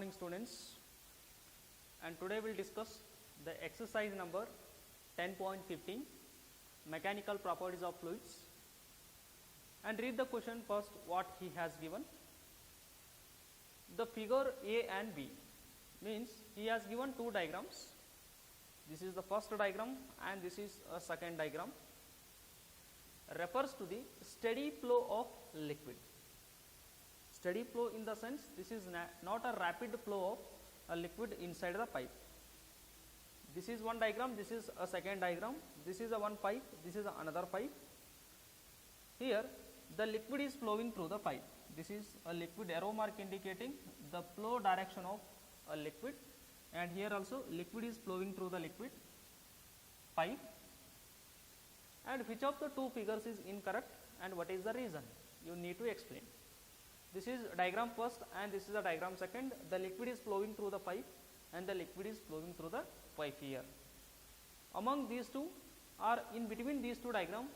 morning students, and today we will discuss the exercise number 10.15 mechanical properties of fluids, and read the question first what he has given. The figure A and B means he has given two diagrams. This is the first diagram and this is a second diagram, refers to the steady flow of liquid. Steady flow in the sense this is not a rapid flow of a liquid inside the pipe. This is one diagram, this is a second diagram, this is a one pipe, this is another pipe. Here the liquid is flowing through the pipe. This is a liquid arrow mark indicating the flow direction of a liquid, and here also liquid is flowing through the liquid pipe. And which of the two figures is incorrect and what is the reason? You need to explain. This is diagram first and this is the diagram second. The liquid is flowing through the pipe and the liquid is flowing through the pipe here. Among these two, or in between these two diagrams,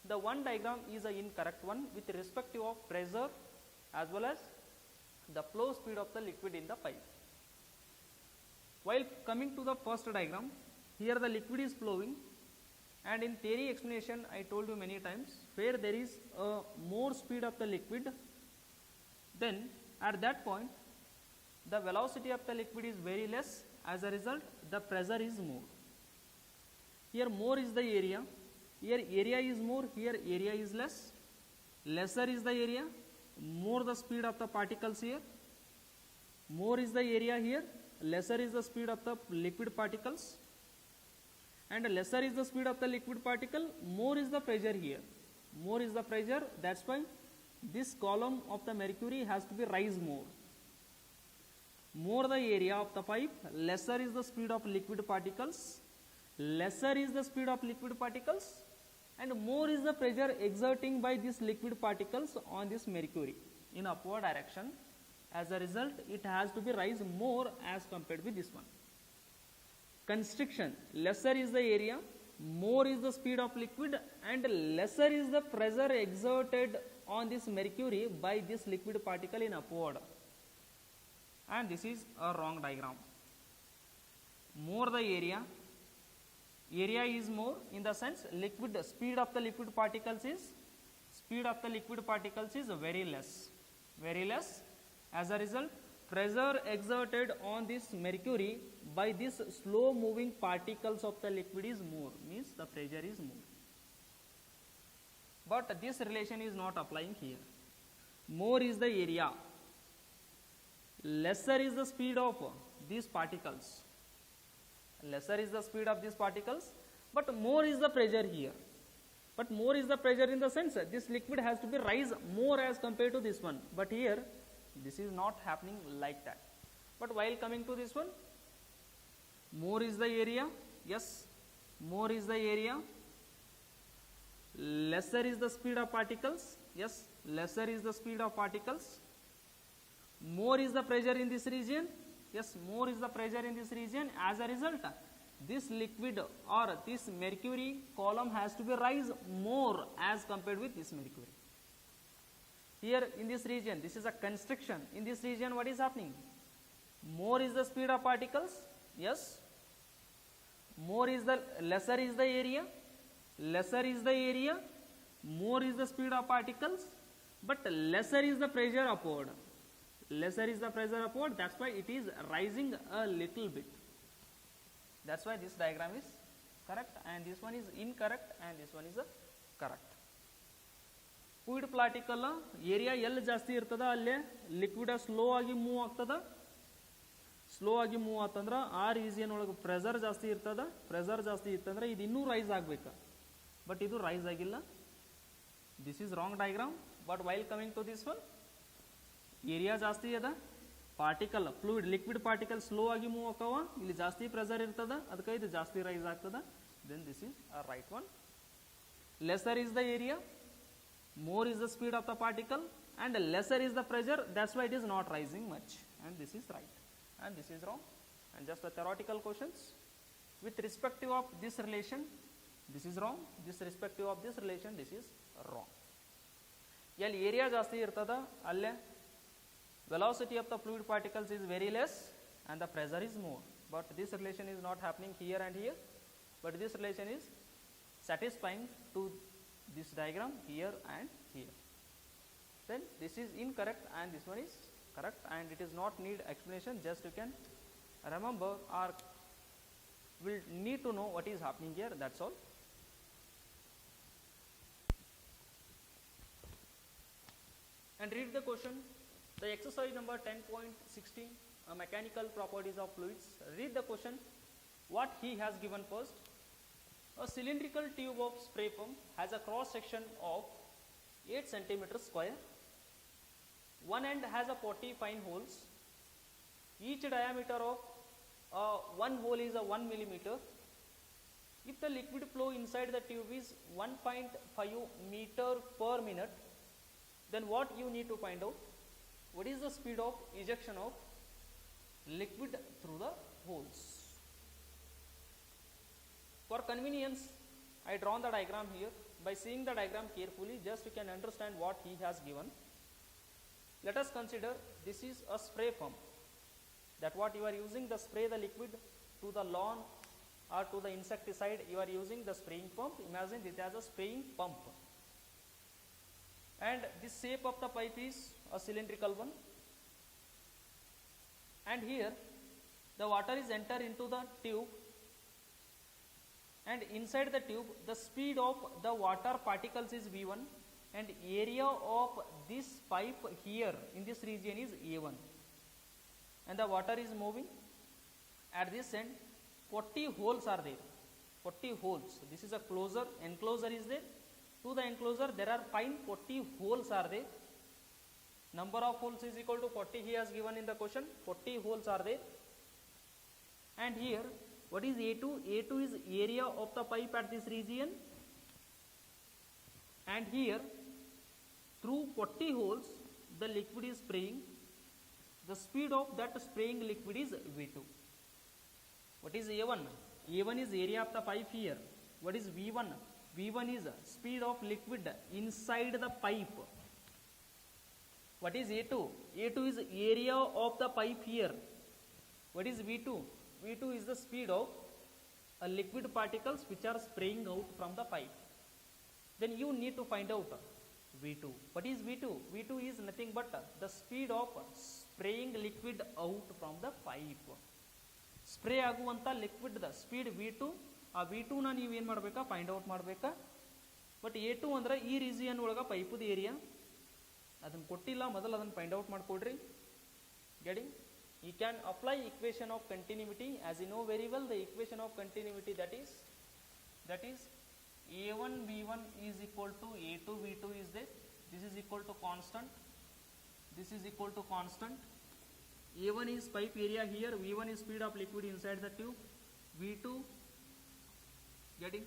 the one diagram is an incorrect one with respect to of pressure as well as the flow speed of the liquid in the pipe. While coming to the first diagram, here the liquid is flowing, and in theory explanation I told you many times, where there is a more speed of the liquid, then at that point the velocity of the liquid is very less, as a result the pressure is more. Here more is the area, here area is more, here area is less, lesser is the area, more the speed of the particles here, more is the area here, lesser is the speed of the liquid particles, and lesser is the speed of the liquid particle, more is the pressure here, more is the pressure. That's why this column of the mercury has to be rise more. More the area of the pipe, lesser is the speed of liquid particles, lesser is the speed of liquid particles, and more is the pressure exerting by these liquid particles on this mercury in upward direction. As a result, it has to be rise more as compared with this one. Constriction, lesser is the area, more is the speed of liquid, and lesser is the pressure exerted on this mercury by this liquid particle in upward. And this is a wrong diagram. More the area is more in the sense liquid speed of the liquid particles is very less. As a result, pressure exerted on this mercury by this slow moving particles of the liquid is more, means the pressure is more. But this relation is not applying here. More is the area, lesser is the speed of these particles, but more is the pressure here. But more is the pressure in the sense this liquid has to be rise more as compared to this one, but here this is not happening like that. But while coming to this one, more is the area, yes, more is the area, lesser is the speed of particles, yes, lesser is the speed of particles, more is the pressure in this region, yes, more is the pressure in this region. As a result, this liquid or this mercury column has to be rise more as compared with this mercury. Here in this region, this is a constriction. In this region, what is happening? More is the speed of particles, yes, lesser is the area, more is the speed of particles, but lesser is the pressure upward. That's why it is rising a little bit. That's why this diagram is correct and this one is incorrect and this one is correct. Fluid particle area ಎಲ್ಲಿ ಜಾಸ್ತಿ ಇರ್ತದ ಅಲ್ಲೇ liquid slow ಆಗಿ move ಆಗ್ತದ. Slow ಆಗಿ move ಆತಂದ್ರೆ ಆ region ಒಳಗೆ ಪ್ರೆಷರ್ ಜಾಸ್ತಿ ಇರ್ತದ. ಪ್ರೆಷರ್ ಜಾಸ್ತಿ ಇತ್ತಂದ್ರೆ ಇದು ಇನ್ನೂ ರೈಸ್ ಆಗಬೇಕು, ಬಟ್ ಇದು ರೈಸ್ ಆಗಿಲ್ಲ. This is wrong diagram. But while coming to this one, area ಜಾಸ್ತಿ ಅದ, particle fluid liquid particle slow ಆಗಿ ಮೂವ್ ಆಕವ, ಇಲ್ಲಿ ಜಾಸ್ತಿ ಪ್ರೆಷರ್ ಇರ್ತದ, ಅದಕ್ಕೆ ಇದು ಜಾಸ್ತಿ ರೈಸ್ ಆಗ್ತದ. Then this is a right one. Lesser is the area, more is the speed of the particle, and lesser is the pressure. That's why it is not rising much, and this is right and this is wrong. And just the theoretical questions with respect of this relation, this is wrong, this respective of this relation, this is wrong. ಎಲ್ಲಿ area ಜಾಸ್ತಿ ಇರ್ತದ ಅಲ್ಲೇ velocity of the fluid particles is very less and the pressure is more, but this relation is not happening here and here, but this relation is satisfying to this diagram here and here. Then this is incorrect and this one is correct, and it is not need explanation, just you can remember or will need to know what is happening here, that's all. And read the question. The exercise number 10.16, mechanical properties of fluids. Read the question. What he has given first. A cylindrical tube of spray pump has a cross section of 8 centimeters square. One end has a 40 fine holes. Each diameter of one hole is a 1 millimeter. If the liquid flow inside the tube is 1.5 meter per minute, then what you need to find out? What is the speed of ejection of liquid through the holes? For convenience, I drawn the diagram here. By seeing the diagram carefully, just you can understand what he has given. Let us consider this is a spray pump. That what you are using the spray the liquid to the lawn or to the insecticide, you are using the spraying pump. Imagine it as a spraying pump. And this shape of the pipe is a cylindrical one. And here the water is enter into the tube, and inside the tube the speed of the water particles is V1 and area of this pipe here in this region is A1, and the water is moving. At this end 40 holes are there, 40 holes. This is a enclosure is there. To the enclosure there are fine 40 holes are there. Number of holes is equal to 40 he has given in the question. 40 holes are there. And here what is A2? A2 is area of the pipe at this region, and here through 40 holes the liquid is spraying. The speed of that spraying liquid is V2. What is A1? A1 is area of the pipe here. What is V1? V1 is speed of liquid inside the pipe. What is A2? A2 is area of the pipe here. What is V2? V2 is the speed of liquid particles which are spraying out from the pipe. Then you need to find out V2. What is V2? V2 is nothing but the speed of spraying liquid out from the pipe. Spray ಆಗುವಂಥ ಲಿಕ್ವಿಡ್ದ speed V2. ಆ V2ನ ನೀವೇನು ಮಾಡಬೇಕಾ? Find out ಮಾಡಬೇಕಾ. But A2 ಅಂದ್ರೆ ಈ region ಒಳಗೆ ಪೈಪದ area ಅದನ್ನು ಕೊಟ್ಟಿಲ್ಲ, ಮೊದಲು ಅದನ್ನು ಫೈಂಡ್ ಔಟ್ ಮಾಡಿಕೊಡ್ರಿ. Getting? You can apply equation of continuity. As you know very well, the equation of continuity that is A1 V1 is equal to A2 V2 is there. This is equal to constant. This is equal to constant. A1 is pipe area here. V1 is speed of liquid inside the tube. V2, getting?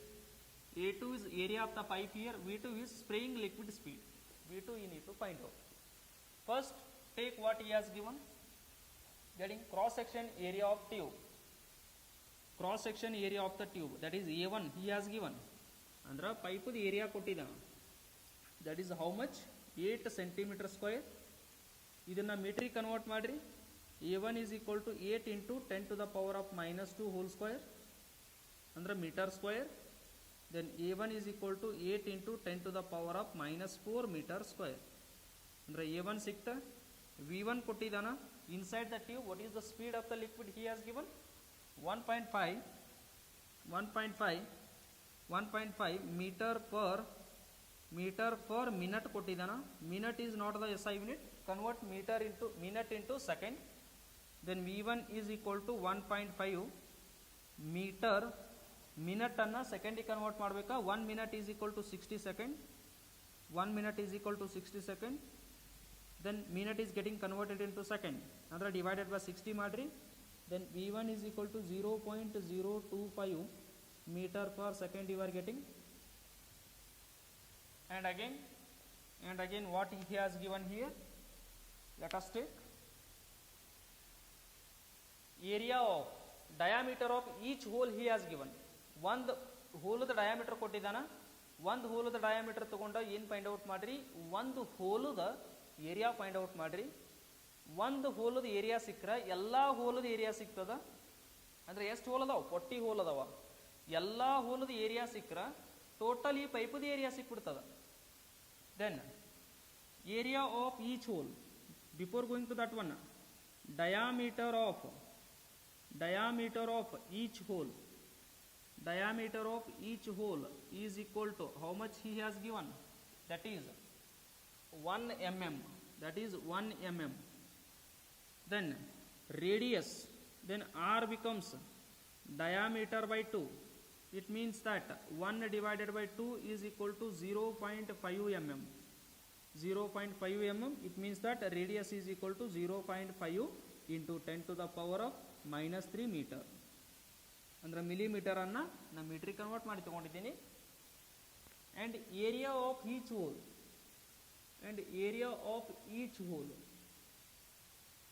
A2 is area of the pipe here. V2 is spraying liquid speed. V2 you need to find out. First, take what he has given. Getting cross section area of tube. Cross section area of the tube, that is A1 he has given. Andra pipe the area kottida. That is how much? 8 centimeter square. Idanna metric convert madri. A1 is equal to 8 into 10 to the power of minus 2 whole square. Andra meter square. Then A1 is equal to 8 into 10 to the power of minus 4 meter square. Andra A1 sikta. V1 kottidana. Inside the tube, what is the speed of the liquid he has given? 1.5 meter per minute kottidana. Minute is not the SI unit. Convert meter into minute into second. Then V1 is equal to 1.5 meter minute anna second convert ಮಾಡಬೇಕಾ. 1 minute is equal to 60 second. 1 minute is equal to 60 second. Then minute is getting converted into second. Andra divided by 60 madri. Then V1 is equal to 0.025 meter per second you are getting. And again what he has given here. Let us take area of diameter of each hole he has given. One hole the diameter ಕೊಟ್ಟಿದ್ದಾನ. ಒಂದು hole the diameter ತಗೊಂಡ ಏನು find out ಮಾಡ್ರಿ, ಒಂದು hole the area find out madri. ಒಂದು ಹೋಲದ area ಸಿಕ್ಕರೆ ಎಲ್ಲ ಹೋಲದ area ಸಿಗ್ತದ. ಅಂದರೆ ಎಷ್ಟು ಹೋಲ್ ಅದಾವ? 40 ಹೋಲ್ ಅದಾವ. ಎಲ್ಲ ಹೋಲದ ಏರಿಯಾ ಸಿಕ್ಕರೆ ಟೋಟಲ್ ಈ ಪೈಪದ ಏರಿಯಾ ಸಿಕ್ಬಿಡ್ತದ. Then area of each hole, before going to that one, diameter of each hole, diameter of each hole is equal to how much he has given, that is 1 mm, that is 1 mm. Then radius, then r becomes diameter by 2. It means that 1 divided by 2 is equal to 0.5 mm. 0.5 mm, it means that radius is equal to 0.5 into 10 to the power of minus 3 meter. ಅಂದರೆ millimetre ಅನ್ನು ನಾನು ಮೀಟ್ರಿಗೆ convert ಮಾಡಿ ತಗೊಂಡಿದ್ದೀನಿ. And area of each hole,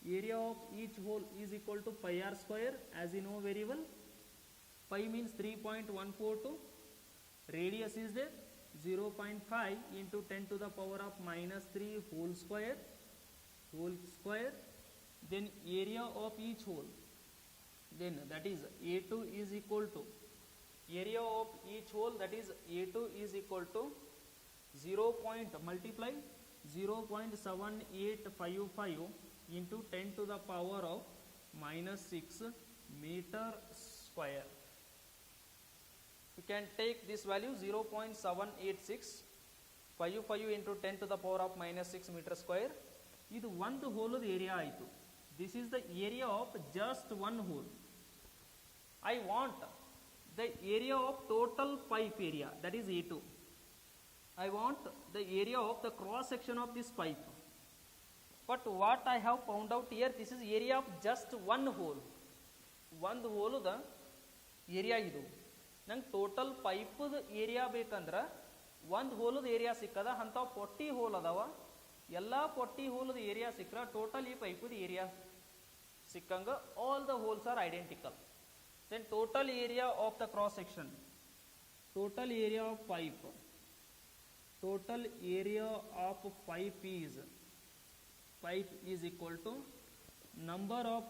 area of each hole is equal to pi r square, as you know very well. Pi means 3.142, radius is there 0.5 into 10 to the power of minus 3 whole square. Then area of each hole, then that is A2 is equal to, area of each hole, that is A2 is equal to 0.7855 into 10 to the power of minus 6 meter square. You can take this value 0.78655 into 10 to the power of minus 6 meter square. ಇದು ಒಂದು ಹೋಲದ area ಆಯಿತು. This is the area of just one hole. I want the area of total pipe area, that is A2. I want the area of the cross section of this pipe. But what I have found out here, this is area of just one hole. ಒಂದು ಹೋಲದ area ಇದು. ನಂಗೆ total ಪೈಪದ area ಬೇಕಂದ್ರೆ ಒಂದು ಹೋಲದ area ಸಿಕ್ಕದ. ಅಂಥವು 40 hole ಅದಾವ. ಎಲ್ಲ 40 ಹೋಲದ area ಸಿಕ್ಕರೆ total ಈ ಪೈಪದ area ಸಿಕ್ಕಂಗ all the holes are identical. Then total area of the cross section, total area of pipe is equal to number of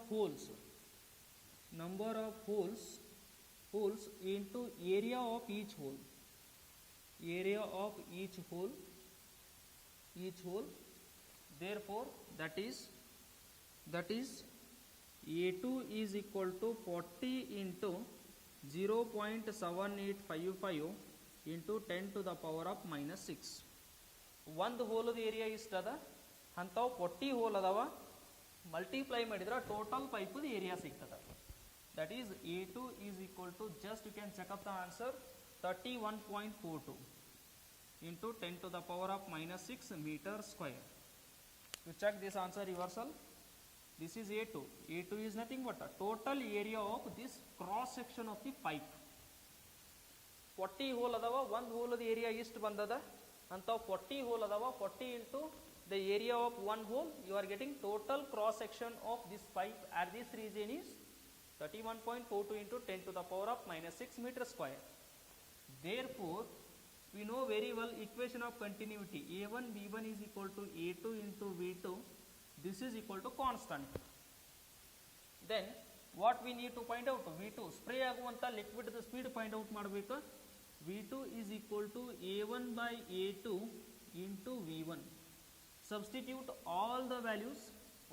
holes into area of each hole, therefore that is A2 is equal to 40 into 0.7855 into 10 to the power of minus 6. ಒಂದು ಹೋಲದ area ಇಷ್ಟದ. ಅಂಥವು 40 hole ಅದಾವ. Multiply ಮಾಡಿದ್ರೆ total ಪೈಪದ area ಸಿಗ್ತದ. That is A2 is equal to, just you can check up the answer, 31.42 into 10 to the power of minus 6 meter square. You check this answer yourself. This is A2. A2 is nothing but a total area of this cross section of the pipe. 40 hole ಅದಾವ. ಒಂದು ಹೋಲದ area ಇಷ್ಟು ಬಂದದ. ಅಂಥವು 40 hole ಅದಾವ. 40 into the area of one hole, you are getting total cross section of this pipe at this region is 31.42 into 10 to the power of minus 6 meter square. Therefore, we know very well equation of continuity. A1 B1 is equal to A2 into V2. This is equal to constant. Then what we need to find out? V2, spray ಆಗುವಂತ liquid the speed find out ಮಾಡಬೇಕು. V2 is equal to A1 by A2 into V1. Substitute all the values.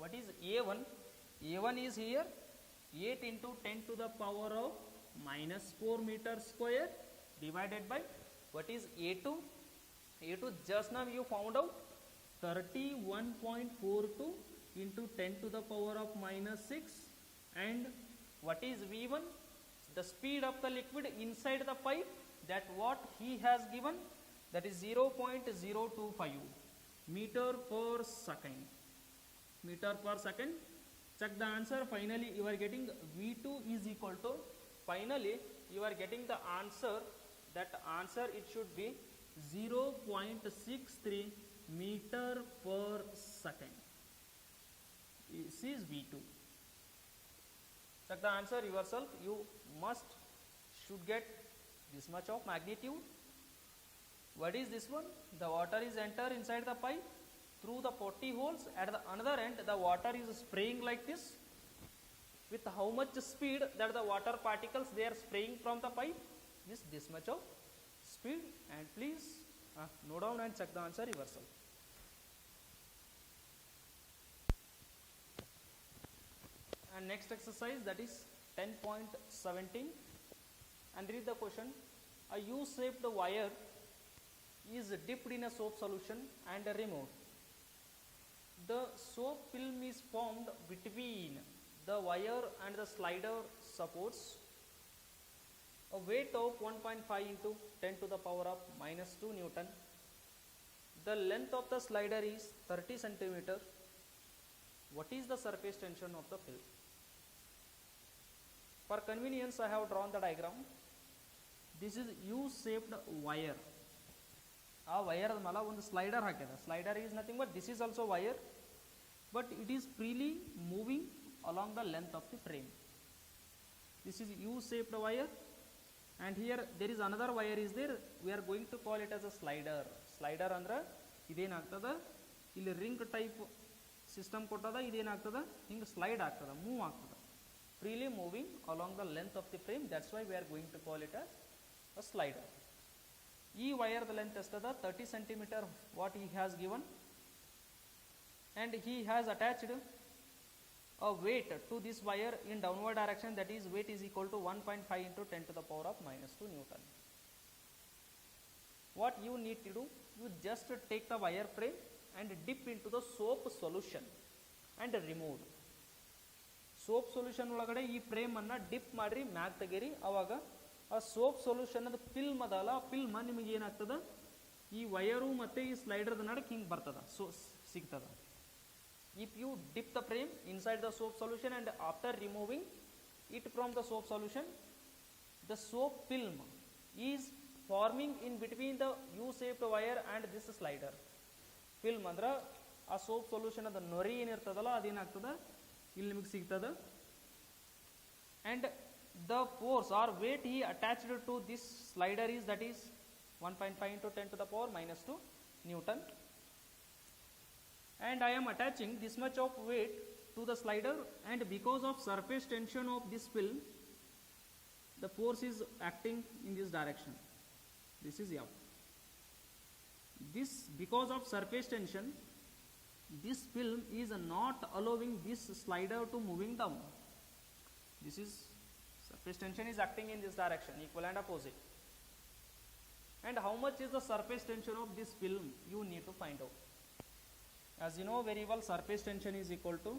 What is A1? A1 is here 8 into 10 to the power of minus 4 meter square divided by what is A2? A2 just now you found out 31.42 into 10 to the power of minus 6. And what is V1? The speed of the liquid inside the pipe, that what he has given, that is 0.025 meter per second. Check the answer. Finally you are getting V2 is equal to, finally you are getting the answer. That answer, it should be 0.63 meter per second. This is V2. Check the answer yourself. You should get this much of magnitude. What is this one? The water is enter inside the pipe through the 40 holes. At the another end, the water is spraying like this. With how much speed that the water particles they are spraying from the pipe? This much of speed. And please note down and check the answer reversal. And next exercise, that is 10.17, and read the question. A U-shaped wire is dipped in a soap solution and removed. The soap film is formed between the wire and the slider supports a weight of 1.5 into 10 to the power of minus 2 Newton. The length of the slider is 30 centimeter. What is the surface tension of the film? For convenience, I have drawn the diagram. This is U-shaped wire. ಆ wire ಮೇಲೆ ಒಂದು slider ಹಾಕಿದೆ. Slider is nothing but this is also wire, but it is freely moving along the length of the frame. This is U-shaped wire, and here there is another wire is there. We are going to call it as a slider. Slider ಅಂದ್ರೆ ಇದೇನಾಗ್ತದ, ಇಲ್ಲಿ ring type system ಕೊಟ್ಟದ, ಇದೇನಾಗ್ತದ ಹಿಂಗೆ slide ಆಗ್ತದ, move ಆಗ್ತದ, freely moving along the length of the frame. That's why we are going to call it as a slider. ಈ wire length ಎಷ್ಟದ 30 centimetre what he has given, and he has attached a weight to this wire in downward direction, that is weight is equal to 1.5 into 10 to the power of minus 2 Newton. What you need to do, you just take the wire frame and dip into the soap solution and remove. Soap solution ಒಳಗಡೆ ಈ frame ಅನ್ನ drip ಮಾಡ್ರಿ, ಮ್ಯಾಗ್ ತೆಗೀರಿ. ಅವಾಗ ಆ soap solution ಅದು film ಅದಲ್ಲ, film ನಿಮಗೆ ಏನಾಗ್ತದ, ಈ ವಯರು ಮತ್ತೆ ಈ ಸ್ಲೈಡರ್ ನಡಕ್ ಹಿಂಗೆ ಬರ್ತದ, ಸೊ ಸಿಗ್ತದ. If you dip the frame inside the soap solution and after removing it from the soap solution, the soap film is forming in between the U-shaped wire and this slider. Film ಅಂದ್ರೆ ಆ soap solution ಅದ ನೊರಿ ಏನಿರ್ತದಲ್ಲ ಅದೇನಾಗ್ತದ ಇಲ್ಲಿ ನಿಮಗೆ ಸಿಗ್ತದ. And the force or weight he attached to this slider is, that is 1.5 into 10 to the power minus 2 Newton. And I am attaching this much of weight to the slider, and because of surface tension of this film, the force is acting in this direction. This is F. This, because of surface tension, this film is not allowing this slider to moving down. This is surface tension is acting in this direction, equal and opposite. And how much is the surface tension of this film? You need to find out. As you know very well, surface tension is equal to,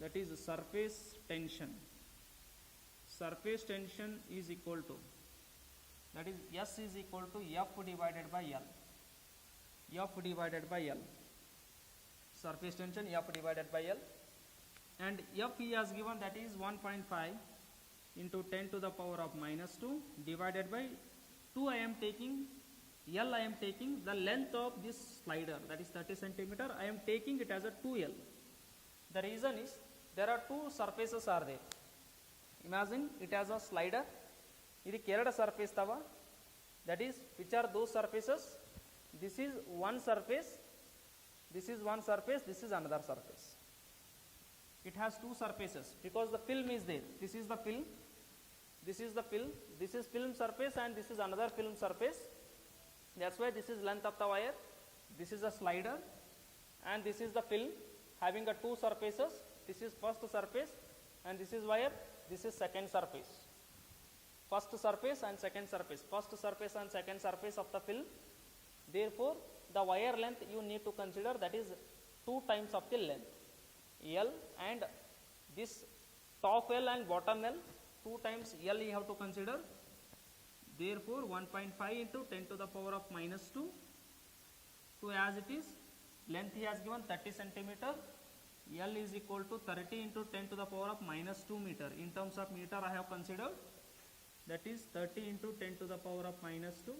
that is surface tension. Surface tension is equal to, that is S is equal to F divided by L. F divided by L. Surface tension F divided by L. And F he has given, that is 1.5 into 10 to the power of minus 2 divided by 2. I am taking L, I am taking the length of this slider, that is 30 centimeter. I am taking it as a 2L. The reason is there are two surfaces are there. Imagine it as a slider. ಇದಕ್ಕೆ ಎರಡು surface ತವ, that is which are those surfaces? This is one surface, this is one surface, this is another surface. It has two surfaces because the film is there. This is the film, this is the film, this is film surface, and this is another film surface. That's why this is length of the wire, this is a slider, and this is the film having a two surfaces. This is first surface and this is wire, this is second surface. First surface and second surface, first surface and second surface of the film. Therefore the wire length you need to consider, that is 2 times of the length L, and this top L and bottom L, 2 times L you have to consider. Therefore 1.5 into 10 to the power of minus 2 to as it is. Length he has given 30 centimeter. L is equal to 30 into 10 to the power of minus 2 meter. In terms of meter I have considered, that is 30 into 10 to the power of minus 2.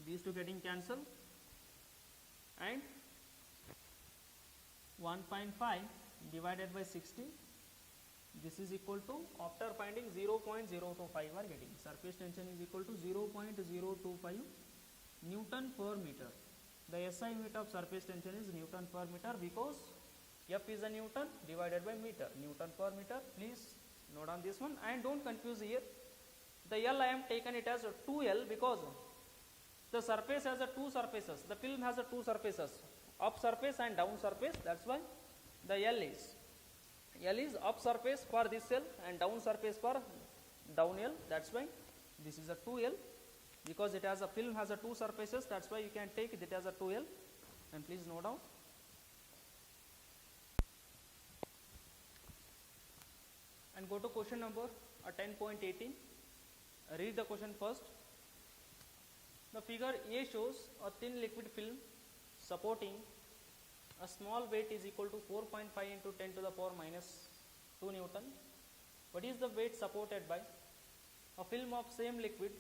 These two getting cancelled, and 1.5 divided by 60, this is equal to, after finding 0.025 are getting, surface tension is equal to 0.025 Newton per meter. The SI unit of surface tension is Newton per meter because F is a Newton divided by meter, Newton per meter. Please note on this one and don't confuse here. The L I am taken it as 2L because the surface has a two surfaces, the film has a two surfaces, up surface and down surface. That's why the L is up surface for this L and down surface for down L. That's why this is a 2L because it has a film has a two surfaces. That's why you can take it as a 2L. And please note down. And go to question number 10.18. Read the question first. The figure A shows a thin liquid film supporting a small weight is equal to 4.5 into 10 to the power minus 2 Newton. What is the weight supported by? A film of same liquid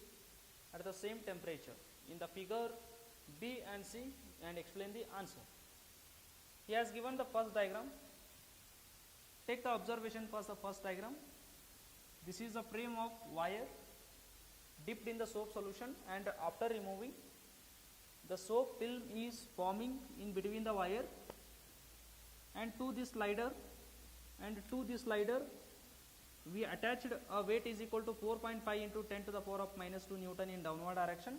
at the same temperature. In the figure B and C, and explain the answer. He has given the first diagram. Take the observation first, the first diagram. This is a frame of wire dipped in the soap solution, and after removing, the soap film is forming in between the wire and to this slider, we attached a weight is equal to 4.5 into 10 to the power of minus 2 Newton in downward direction.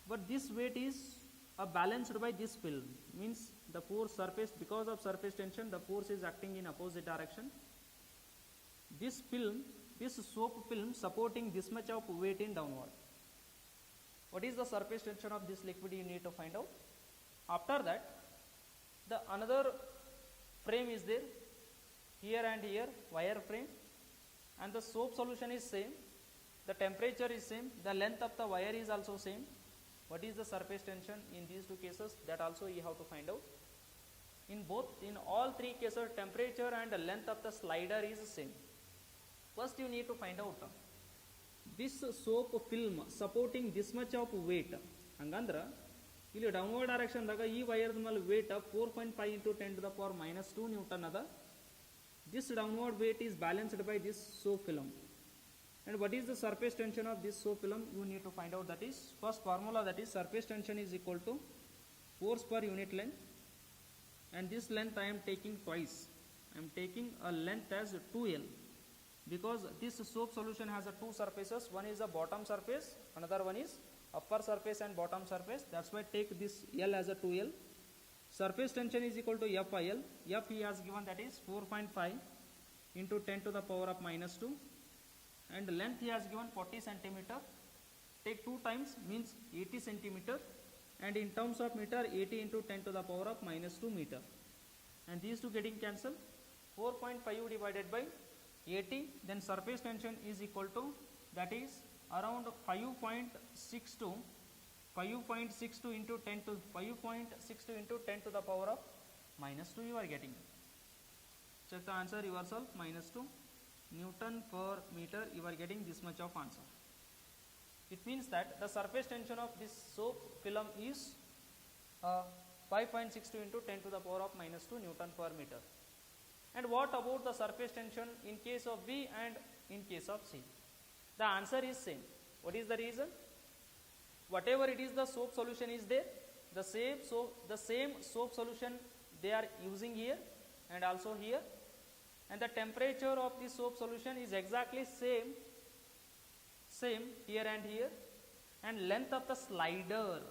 But this weight is balanced by this film, means the force surface, because of surface tension, the force is acting in opposite direction. This soap film supporting this much of weight in downward. What is the surface tension of this liquid you need to find out. After that, the another frame is there, here and here, wire frame, and the soap solution is same, the temperature is same, the length of the wire is also same. What is the surface tension in these two cases? That also you have to find out. In all three cases, temperature and the length of the slider is same. First you need to find out this soap film supporting this much of weight. Hangandra ಇಲ್ಲಿ downward direction ದಾಗ ಈ wire ಮೇಲೆ wait 4.5 into 10 to the power minus 2 Newton ada. This downward weight is balanced by this soap film. And what is the surface tension of this soap film? You need to find out. That is first formula, that is surface tension is equal to force per unit length, and this length I am taking twice. I am taking a length as 2L because this soap solution has a two surfaces. One is the bottom surface, another one is upper surface and bottom surface. That's why take this L as a 2L. Surface tension is equal to FIL. F he has given, that is 4.5 into 10 to the power of minus 2, and length he has given 40 centimeter. Take 2 times means 80 centimeter, and in terms of meter 80 into 10 to the power of minus 2 meter, and these two getting cancelled. 4.5 divided by 80, then surface tension is equal to, that is around 5.62 into 10 to 5.62 into 10 to the power of minus 2 you are getting. Check the answer yourself. Minus 2 Newton per meter, you are getting this much of answer. It means that the surface tension of this soap film is 5.62 into 10 to the power of minus 2 Newton per meter. And what about the surface tension in case of B and in case of C? The answer is same. What is the reason? Whatever it is, the soap solution is there, the same soap solution they are using here and also here, and the temperature of the soap solution is exactly same here and here, and length of the slider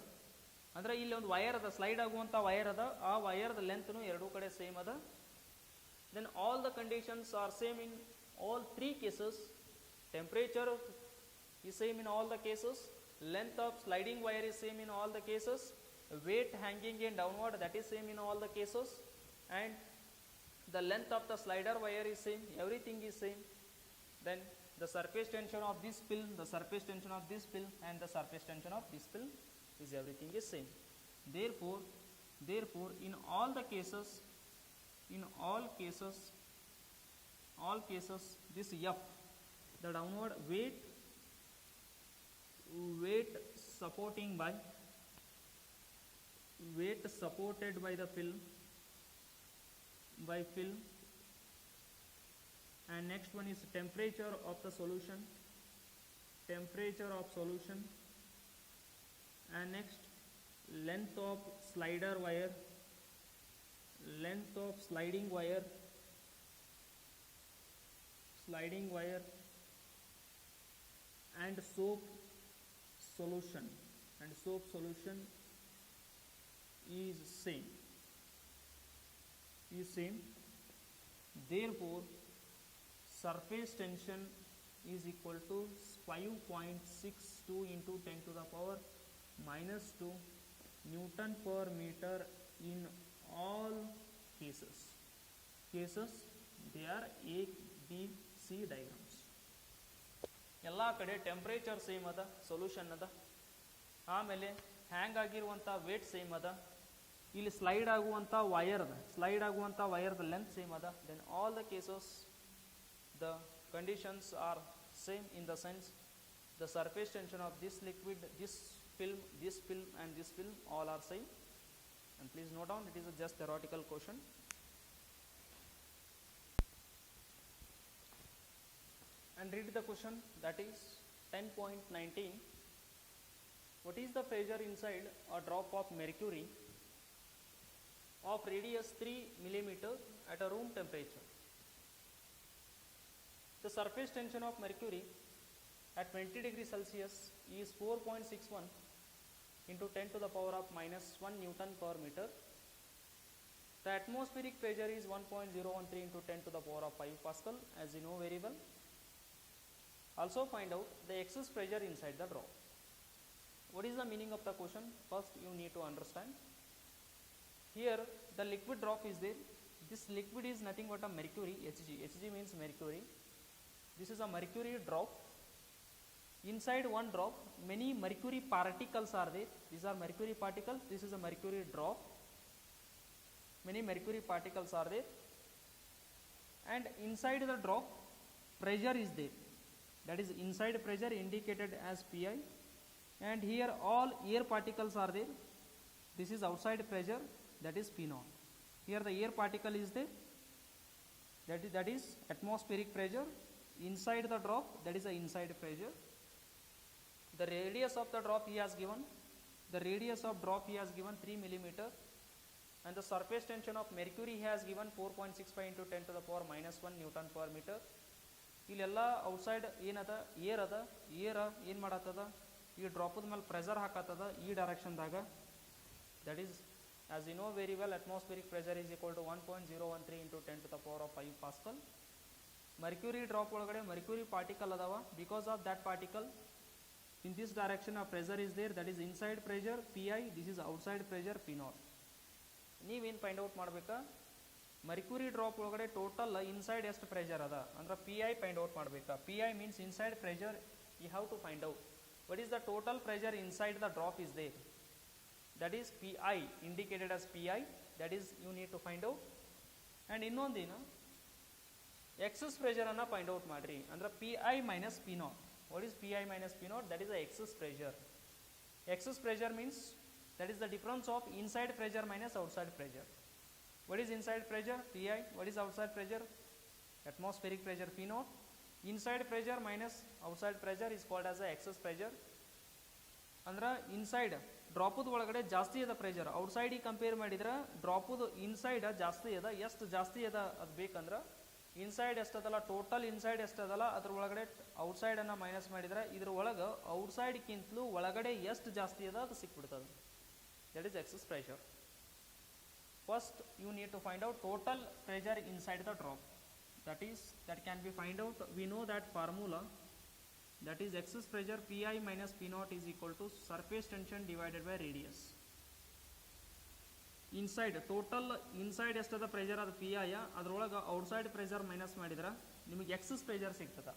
ಅಂದ್ರೆ ಇಲ್ಲಿ ಒಂದು wire ಅದ, slide ಆಗುವಂತ wire ಅದ, ಆ wire the length ಎರಡೂ ಕಡೆ same ಅದ. Then all the conditions are same in all three cases. Temperature is same in all the cases, length of sliding wire is same in all the cases, weight hanging in downward, that is same in all the cases, and the length of the slider wire is same, everything is same. Then the surface tension of this film, the surface tension of this film, and the surface tension of this film is everything is same. Therefore in all cases this F, the downward weight supported by the film, and next one is temperature of the solution, and next length of slider wire, length of sliding wire, and soap solution, is same. Therefore surface tension is equal to 5.62 into 10 to the power minus 2 Newton per meter in all cases. They are A, B, C diagrams. ಎಲ್ಲ ಕಡೆ temperature same ಅದ, solution ಅದ, ಆಮೇಲೆ ಹ್ಯಾಂಗ್ ಆಗಿರುವಂಥ wait same ಅದ, ಇಲ್ಲಿ slide ಆಗುವಂಥ ವಯರ್ದ ಲೆಂತ್ ಸೇಮ್ ಅದ. Then all the cases the conditions are same in the sense the surface tension of this liquid, this film and this film all are same. And please note down, it is a just theoretical question. And read the question, that is 10.19. What is the pressure inside a drop of mercury of radius 3 millimeter at a room temperature? The surface tension of mercury at 20 degrees Celsius is 4.61 into 10 to the power of minus 1 Newton per meter. The atmospheric pressure is 1.013 into 10 to the power of 5 Pascal, as you know very well. Also find out the excess pressure inside the drop. What is the meaning of the question? First you need to understand. Here the liquid drop is there. This liquid is nothing but a mercury, Hg. Hg means mercury. This is a mercury drop. Inside one drop, many mercury particles are there. These are mercury particles. This is a mercury drop. Many mercury particles are there. And inside the drop, pressure is there. That is inside pressure indicated as Pi. And here all air particles are there. This is outside pressure, that is P0. Here the air particle is there. That is atmospheric pressure. Inside the drop, that is the inside pressure. The radius of the drop he has given. The radius of drop he has given 3 millimeter. And the surface tension of mercury he has given 4.65 into 10 to the power minus 1 Newton per meter. ಇಲ್ಲೆಲ್ಲ outside ಏನದ, air ಅದ. Air ಏನು ಮಾಡತ್ತದ, ಈ ಡ್ರಾಪದ ಮೇಲೆ pressure ಹಾಕತ್ತದ ಈ ಡೈರೆಕ್ಷನ್ದಾಗ. That is, as you know very well, atmospheric pressure is equal to 1.013 into 10 to the power of 5 Pascal. Mercury drop ಒಳಗಡೆ ಮರ್ಕ್ಯೂರಿ ಪಾರ್ಟಿಕಲ್ ಅದಾವ. Because of that particle in this direction a pressure is there, that is inside pressure Pi, this is outside pressure P0. ನೀವೇನು find out ಮಾಡಬೇಕಾ, mercury drop ಒಳಗಡೆ total inside ಎಷ್ಟು pressure ಅದ ಅಂದ್ರೆ Pi find out ಮಾಡಬೇಕಾ. Pi means inside pressure. You have to find out what is the total pressure inside the drop is there, that is Pi indicated as Pi, that is you need to find out. and ಇನ್ನೊಂದೇನು, excess pressure ಅನ್ನ find out ಮಾಡ್ರಿ ಅಂದ್ರೆ Pi minus P0. what is Pi minus P0? that is the excess pressure. Excess pressure means that is the difference of inside pressure minus outside pressure. What is inside pressure? Pi. What is outside pressure? Atmospheric pressure P0. Inside pressure minus outside pressure is called as the excess pressure. ಅಂದ್ರೆ inside ಡ್ರಾಪದ ಒಳಗಡೆ ಜಾಸ್ತಿ ಅದ pressure, ಔಟ್ಸೈಡಿಗೆ compare ಮಾಡಿದ್ರೆ ಡ್ರಾಪದ inside ಜಾಸ್ತಿ ಅದ. ಎಷ್ಟು ಜಾಸ್ತಿ ಅದ ಅದು ಬೇಕಂದ್ರೆ ಇನ್ಸೈಡ್ ಎಷ್ಟದಲ್ಲ, ಟೋಟಲ್ ಇನ್ಸೈಡ್ ಎಷ್ಟದಲ್ಲ ಅದ್ರ ಒಳಗಡೆ ಔಟ್ಸೈಡ್ ಅನ್ನ ಮೈನಸ್ ಮಾಡಿದ್ರೆ ಇದ್ರ ಒಳಗೆ ಔಟ್ಸೈಡ್ಗಿಂತಲೂ ಒಳಗಡೆ ಎಷ್ಟು ಜಾಸ್ತಿ ಅದ ಅದು ಸಿಕ್ಬಿಡ್ತದೆ. That is excess pressure. First you need to find out total pressure inside the drop. that can be find out. We know that formula, that is excess pressure Pi minus P0 is equal to surface tension divided by radius. Inside total inside ಎಷ್ಟದ pressure ಅದು Pi, ಅದ್ರೊಳಗೆ outside pressure minus ಮಾಡಿದ್ರೆ ನಿಮಗೆ excess pressure ಸಿಗ್ತದ.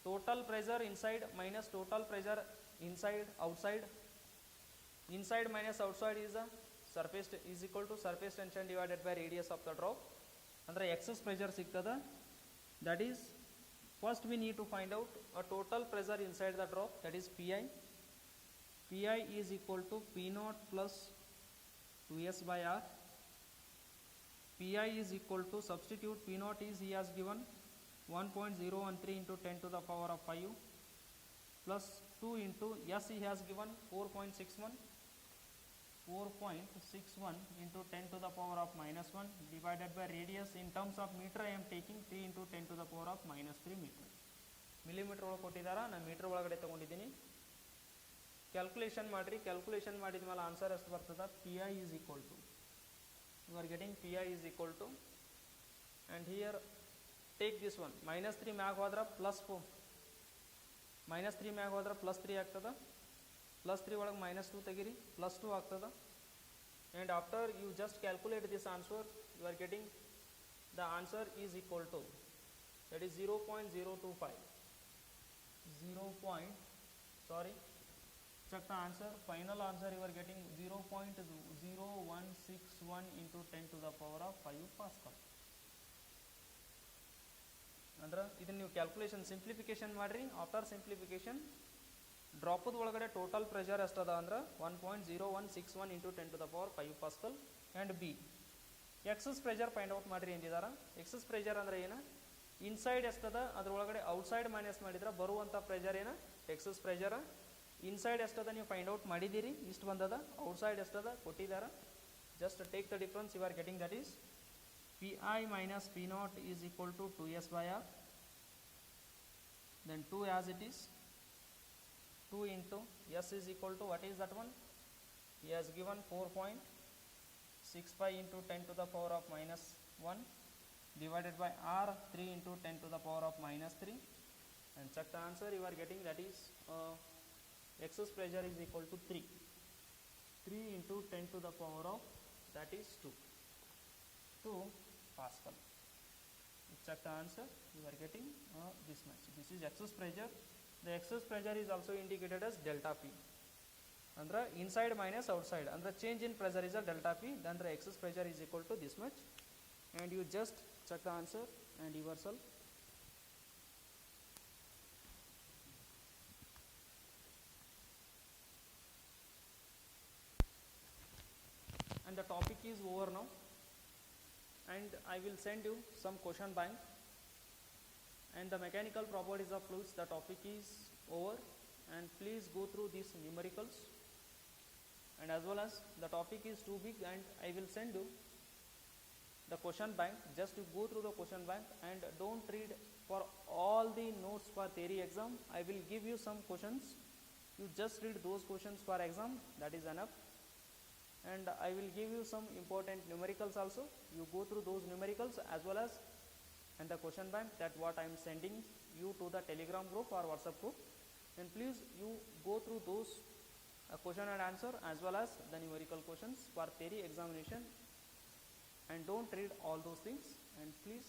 Total pressure inside minus total pressure inside outside. Inside minus outside is surface is equal to surface tension divided by radius of the drop. ಅಂದರೆ excess pressure ಸಿಗ್ತದ. That is first we need to find out a total pressure inside the drop, that is Pi. Pi is equal to P0 plus 2s by r. Pi is equal to, substitute P0 is he has given 1.013 into 10 to the power of 5 plus 2 into s he has given 4.61 4.61 into 10 to the power of minus 1 divided by radius in terms of meter I am taking 3 into 10 to the power of minus 3 meter. Millimetre ಒಳಗೆ ಕೊಟ್ಟಿದ್ದಾರ, ನಾನು metre ಒಳಗಡೆ ತೊಗೊಂಡಿದ್ದೀನಿ. Calculation ಮಾಡಿರಿ, calculation ಮಾಡಿದ ಮೇಲೆ answer ಎಷ್ಟು ಬರ್ತದೆ, P I is equal to, you are getting P I is equal to, and here take this one, minus 3 ಮ್ಯಾಗ ಹೋದ್ರೆ ಪ್ಲಸ್ 4, ಮೈನಸ್ 3 ಮ್ಯಾಗ ಹೋದ್ರೆ ಪ್ಲಸ್ 3 ಆಗ್ತದೆ, ಪ್ಲಸ್ 3 ಒಳಗೆ ಮೈನಸ್ 2 ತೆಗಿರಿ, ಪ್ಲಸ್ 2 ಆಗ್ತದೆ. And after you just calculate this answer, you are getting the answer is equal to, that is 0.025, check the answer, final answer you are getting 0.0161 into 10 to the power of 5 Pascal. ಅಂದ್ರೆ ಇದನ್ನು ನೀವು calculation simplification ಮಾಡಿರಿ. After simplification ಡ್ರಾಪದ ಒಳಗಡೆ total pressure ಎಷ್ಟದ ಅಂದ್ರೆ 1.0161 into 10 to the power 5 pascal. And B excess pressure find out ಮಾಡಿರಿ ಎಂದಿದ್ದಾರೆ. ಎಕ್ಸಸ್ ಪ್ರೆಷರ್ ಅಂದ್ರೆ ಏನು, ಇನ್ಸೈಡ್ ಎಷ್ಟದ ಅದ್ರೊಳಗಡೆ ಔಟ್ಸೈಡ್ ಮೈನಸ್ ಮಾಡಿದ್ರೆ ಬರುವಂಥ ಪ್ರೆಷರ್ ಏನು ಎಕ್ಸಸ್ ಪ್ರೆಷರ್. ಇನ್ಸೈಡ್ ಎಷ್ಟದ ನೀವು ಫೈಂಡ್ ಔಟ್ ಮಾಡಿದ್ದೀರಿ, ಇಷ್ಟು ಬಂದದ. ಔಟ್ಸೈಡ್ ಎಷ್ಟದ ಕೊಟ್ಟಿದ್ದಾರೆ, just take the difference, you are getting that is P I minus P naught is equal to 2s by r, then 2 as it is, 2 into s is equal to, what is that one, he has given 4.65 into 10 to the power of minus 1 divided by r 3 into 10 to the power of minus 3, and check the answer, you are getting that is excess pressure is equal to 3 into 10 to the power of, that is 2 Pascal. Check the answer, you are getting this much. This is excess pressure. The excess pressure is also indicated as delta P. Andra inside minus outside, andra change in pressure is a delta P, then the excess pressure is equal to this much. And you just check the answer and yourself. And the topic is over now, and I will send you some question bank. And the mechanical properties of fluids, the topic is over, and please go through these numericals. And as well as the topic is too big, and I will send you the question bank, just to go through the question bank, and don't read for all the notes for theory exam. I will give you some questions, you just read those questions for exam, that is enough. And I will give you some important numericals also, you go through those numericals as well as and the question bank, that what I am sending you to the Telegram group or WhatsApp group. And please you go through those question and answer as well as the numerical questions for theory examination, and don't read all those things, and please